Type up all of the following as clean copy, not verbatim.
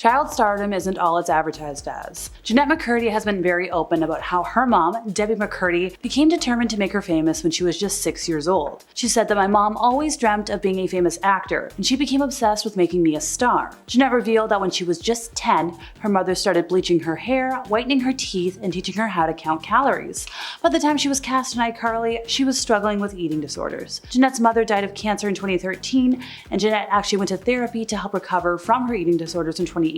child stardom isn't all it's advertised as. Jennette Mccurdy has been very open about how her mom, Debbie Mccurdy, became determined to make her famous when she was just 6 years old. She said that my mom always dreamt of being a famous actor, and she became obsessed with making me a star. Jennette revealed that when she was just 10, her mother started bleaching her hair, whitening her teeth, and teaching her how to count calories. By the time she was cast in iCarly, she was struggling with eating disorders. Jennette's mother died of cancer in 2013, and Jennette actually went to therapy to help recover from her eating disorders in 2018.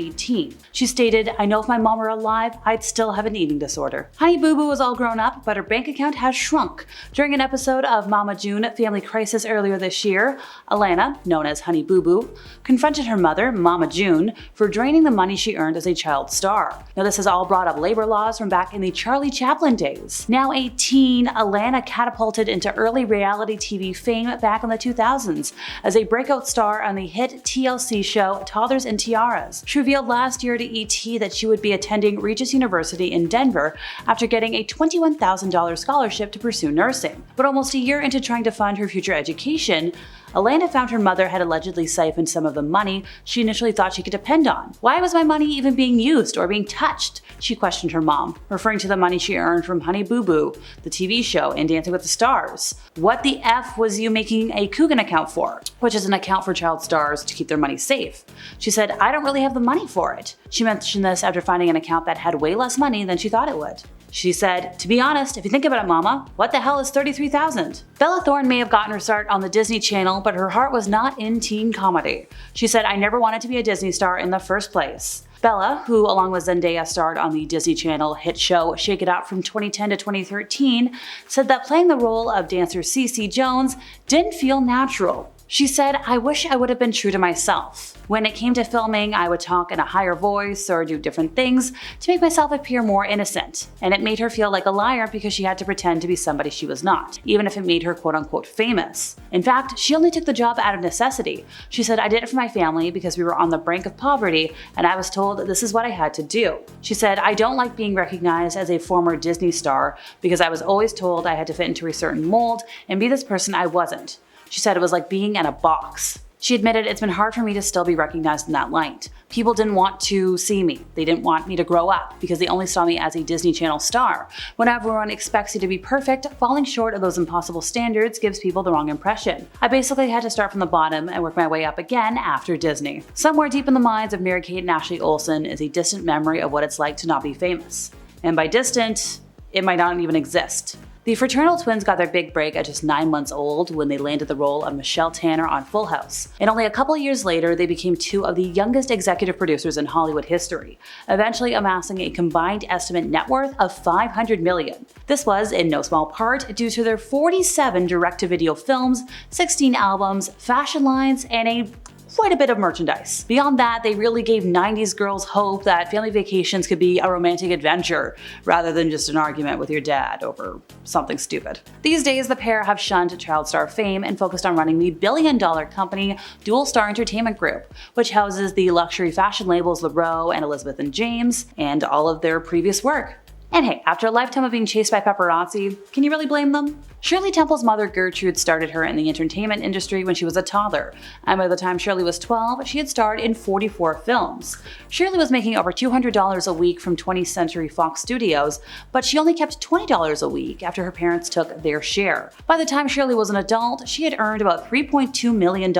She stated, "I know if my mom were alive, I'd still have an eating disorder." Honey Boo Boo was all grown up, but her bank account has shrunk. During an episode of Mama June Family Crisis earlier this year, Alana, known as Honey Boo Boo, confronted her mother, Mama June, for draining the money she earned as a child star. Now this has all brought up labor laws from back in the Charlie Chaplin days. Now a teen, Alana catapulted into early reality TV fame back in the 2000s as a breakout star on the hit TLC show Toddlers and Tiaras. She revealed last year to ET that she would be attending Regis University in Denver after getting a $21,000 scholarship to pursue nursing. But almost a year into trying to fund her future education, Alana found her mother had allegedly siphoned some of the money she initially thought she could depend on. "Why was my money even being used or being touched?" she questioned her mom, referring to the money she earned from Honey Boo Boo, the TV show, and Dancing with the Stars. "What the F was you making a Coogan account for?" which is an account for child stars to keep their money safe. She said, "I don't really have the money for it." She mentioned this after finding an account that had way less money than she thought it would. She said, "To be honest, if you think about it, Mama, what the hell is $33,000? Bella Thorne may have gotten her start on the Disney Channel, but her heart was not in teen comedy. She said, "I never wanted to be a Disney star in the first place." Bella, who along with Zendaya starred on the Disney Channel hit show Shake It Up from 2010 to 2013, said that playing the role of dancer Cece Jones didn't feel natural. She said, "I wish I would have been true to myself. When it came to filming, I would talk in a higher voice or do different things to make myself appear more innocent, and it made her feel like a liar because she had to pretend to be somebody she was not, even if it made her quote-unquote famous. In fact, she only took the job out of necessity. She said, "I did it for my family because we were on the brink of poverty and I was told this is what I had to do." She said, "I don't like being recognized as a former Disney star because I was always told I had to fit into a certain mold and be this person I wasn't." She said it was like being in a box. She admitted, "It's been hard for me to still be recognized in that light. People didn't want to see me. They didn't want me to grow up because they only saw me as a Disney Channel star. When everyone expects you to be perfect, falling short of those impossible standards gives people the wrong impression. I basically had to start from the bottom and work my way up again after Disney." Somewhere deep in the minds of Mary-Kate and Ashley Olsen is a distant memory of what it's like to not be famous. And by distant, it might not even exist. The fraternal twins got their big break at just 9 months old when they landed the role of Michelle Tanner on Full House. And only a couple years later, they became two of the youngest executive producers in Hollywood history, eventually amassing a combined estimate net worth of $500 million. This was, in no small part, due to their 47 direct-to-video films, 16 albums, fashion lines, and quite a bit of merchandise. Beyond that, they really gave 90s girls hope that family vacations could be a romantic adventure rather than just an argument with your dad over something stupid. These days, the pair have shunned child star fame and focused on running the billion-dollar company Dual Star Entertainment Group, which houses the luxury fashion labels LaRoe and Elizabeth and James, and all of their previous work. And hey, after a lifetime of being chased by paparazzi, can you really blame them? Shirley Temple's mother Gertrude started her in the entertainment industry when she was a toddler, and by the time Shirley was 12, she had starred in 44 films. Shirley was making over $200 a week from 20th Century Fox Studios, but she only kept $20 a week after her parents took their share. By the time Shirley was an adult, she had earned about $3.2 million,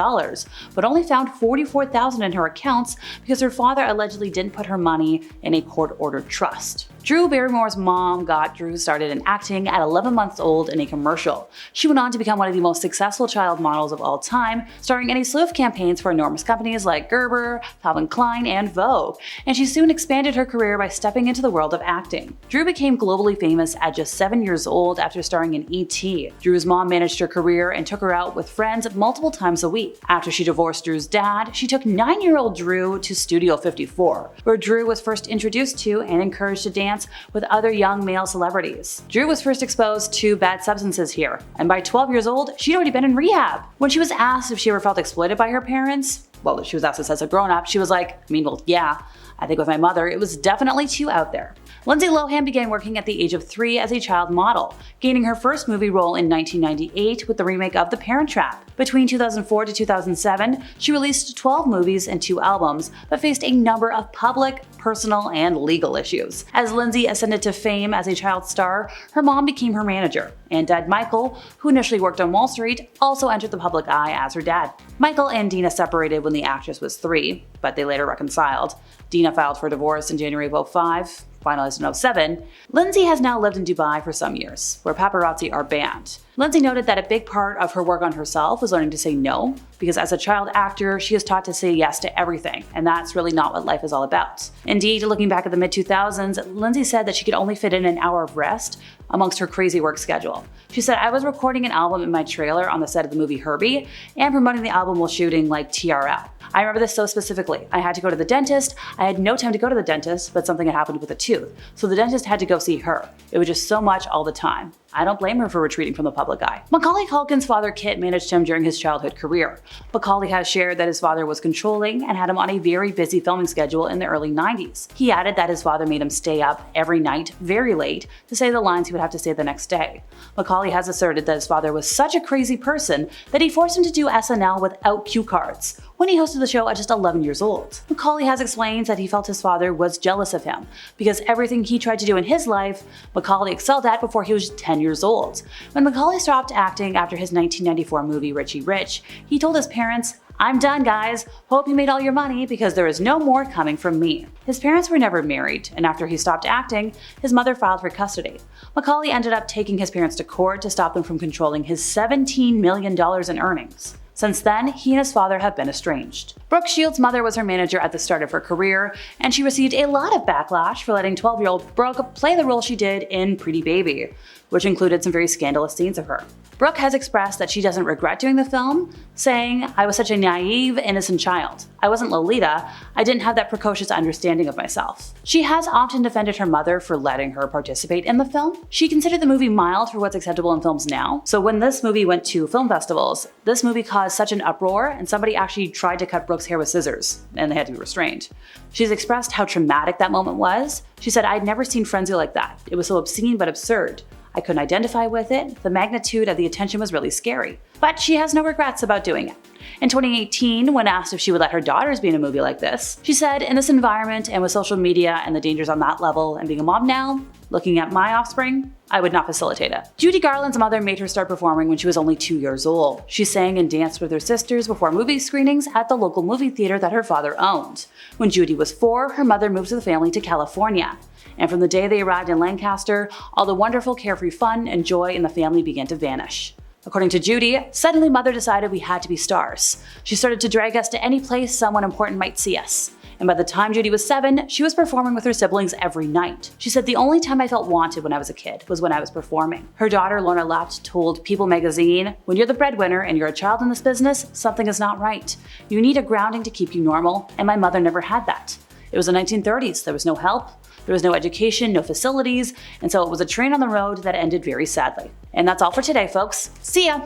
but only found $44,000 in her accounts because her father allegedly didn't put her money in a court-ordered trust. Drew Barrymore's mom got Drew started in acting at 11 months old in a commercial. She went on to become one of the most successful child models of all time, starring in a slew of campaigns for enormous companies like Gerber, Calvin Klein, and Vogue, and she soon expanded her career by stepping into the world of acting. Drew became globally famous at just 7 years old after starring in E.T. Drew's mom managed her career and took her out with friends multiple times a week. After she divorced Drew's dad, she took 9-year-old Drew to Studio 54, where Drew was first introduced to and encouraged to dance with other young male celebrities. Drew was first exposed to bad substances here, and by 12 years old, she'd already been in rehab. When she was asked if she ever felt exploited by her parents, well, she was asked this as a grown-up, she was like, well, yeah. I think with my mother, it was definitely too out there. Lindsay Lohan began working at the age of 3 as a child model, gaining her first movie role in 1998 with the remake of The Parent Trap. Between 2004 to 2007, she released 12 movies and 2 albums, but faced a number of public, personal, and legal issues. As Lindsay ascended to fame as a child star, her mom became her manager, and dad Michael, who initially worked on Wall Street, also entered the public eye as her dad. Michael and Dina separated when the actress was 3, but they later reconciled. Dina filed for divorce in January of 2005. Finalized in 2007, Lindsay has now lived in Dubai for some years, where paparazzi are banned. Lindsay noted that a big part of her work on herself was learning to say no, because as a child actor, she is taught to say yes to everything, and that's really not what life is all about. Indeed, looking back at the mid-2000s, Lindsay said that she could only fit in an hour of rest amongst her crazy work schedule. She said, "I was recording an album in my trailer on the set of the movie Herbie, and promoting the album while shooting like TRL. I remember this so specifically. I had to go to the dentist. I had no time to go to the dentist, but something had happened with a tooth, so the dentist had to go see her. It was just so much all the time. I don't blame her for retreating from the public eye." Macaulay Culkin's father Kit managed him during his childhood career. Macaulay has shared that his father was controlling and had him on a very busy filming schedule in the early 90s. He added that his father made him stay up every night very late to say the lines he would have to say the next day. Macaulay has asserted that his father was such a crazy person that he forced him to do SNL without cue cards when he hosted the show at just 11 years old. Macaulay has explained that he felt his father was jealous of him because everything he tried to do in his life, Macaulay excelled at before he was 10 years old. When Macaulay stopped acting after his 1994 movie Richie Rich, he told his parents, "I'm done, guys. Hope you made all your money because there is no more coming from me." His parents were never married, and after he stopped acting, his mother filed for custody. Macaulay ended up taking his parents to court to stop them from controlling his $17 million in earnings. Since then, he and his father have been estranged. Brooke Shields' mother was her manager at the start of her career, and she received a lot of backlash for letting 12-year-old Brooke play the role she did in Pretty Baby, which included some very scandalous scenes of her. Brooke has expressed that she doesn't regret doing the film, saying, "I was such a naive, innocent child. I wasn't Lolita. I didn't have that precocious understanding of myself." She has often defended her mother for letting her participate in the film. She considered the movie mild for what's acceptable in films now. So when this movie went to film festivals, this movie caused such an uproar, and somebody actually tried to cut Brooke's hair with scissors, and they had to be restrained. She's expressed how traumatic that moment was. She said, "I'd never seen frenzy like that. It was so obscene but absurd. I couldn't identify with it. The magnitude of the attention was really scary." But she has no regrets about doing it. In 2018, when asked if she would let her daughters be in a movie like this, she said, "In this environment and with social media and the dangers on that level and being a mom now, looking at my offspring, I would not facilitate it." Judy Garland's mother made her start performing when she was only 2 years old. She sang and danced with her sisters before movie screenings at the local movie theater that her father owned. When Judy was 4, her mother moved with the family to California. And from the day they arrived in Lancaster, all the wonderful carefree fun and joy in the family began to vanish. According to Judy, suddenly mother decided we had to be stars. She started to drag us to any place someone important might see us. And by the time Judy was 7, she was performing with her siblings every night. She said, "The only time I felt wanted when I was a kid was when I was performing." Her daughter, Lorna Luft, told People magazine, "When you're the breadwinner and you're a child in this business, something is not right. You need a grounding to keep you normal, and my mother never had that. It was the 1930s, there was no help, there was no education, no facilities, and so it was a train on the road that ended very sadly." And that's all for today, folks. See ya!